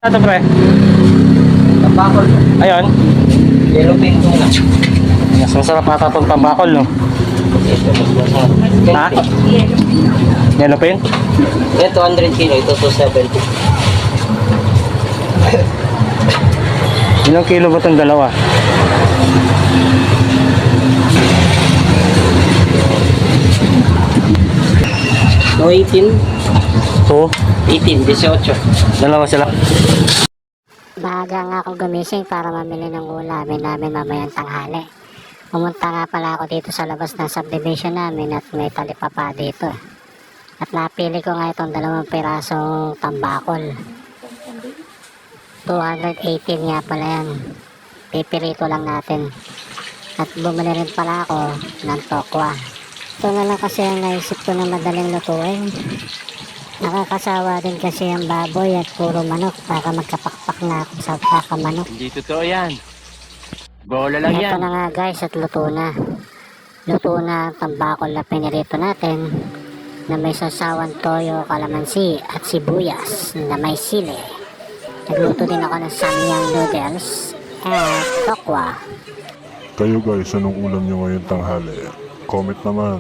Ito pre. Tambakol. Ayun. Yellow pink mo na. Mas masarap nata itong tambakol, no? Ito, mas masarap. Ha? Yellow pin? Ito, 200 kilo. Ito, 270. Ilang kilo ba itong dalawa? No, 18. So, 18, 18. dalawa sila. Maaga nga ako gumising para mamili ng ulamin namin mamayang tanghali. Pumunta nga pala ako dito sa labas ng subdivision namin at may talipapa dito. At napili ko nga itong 2 pirasong tambakol. 218 nga pala yan. Pipirito lang natin. At bumili rin pala ako ng tokwa. Ito na lang kasi ang naisip ko na madaling lutuin. Nakakasawa din kasi ang baboy at puro manok. Baka magkapakpak na ako sa kakamanok. Hindi totoo yan. Bola lang Ito yan. na nga guys at luto na. Luto na ang tambakol na pinirito natin na may sasawan toyo, kalamansi at sibuyas na may sili. Nagluto din ako ng samyang noodles at tokwa. Kayo guys, anong ulam nyo ngayong tanghali? Comment naman.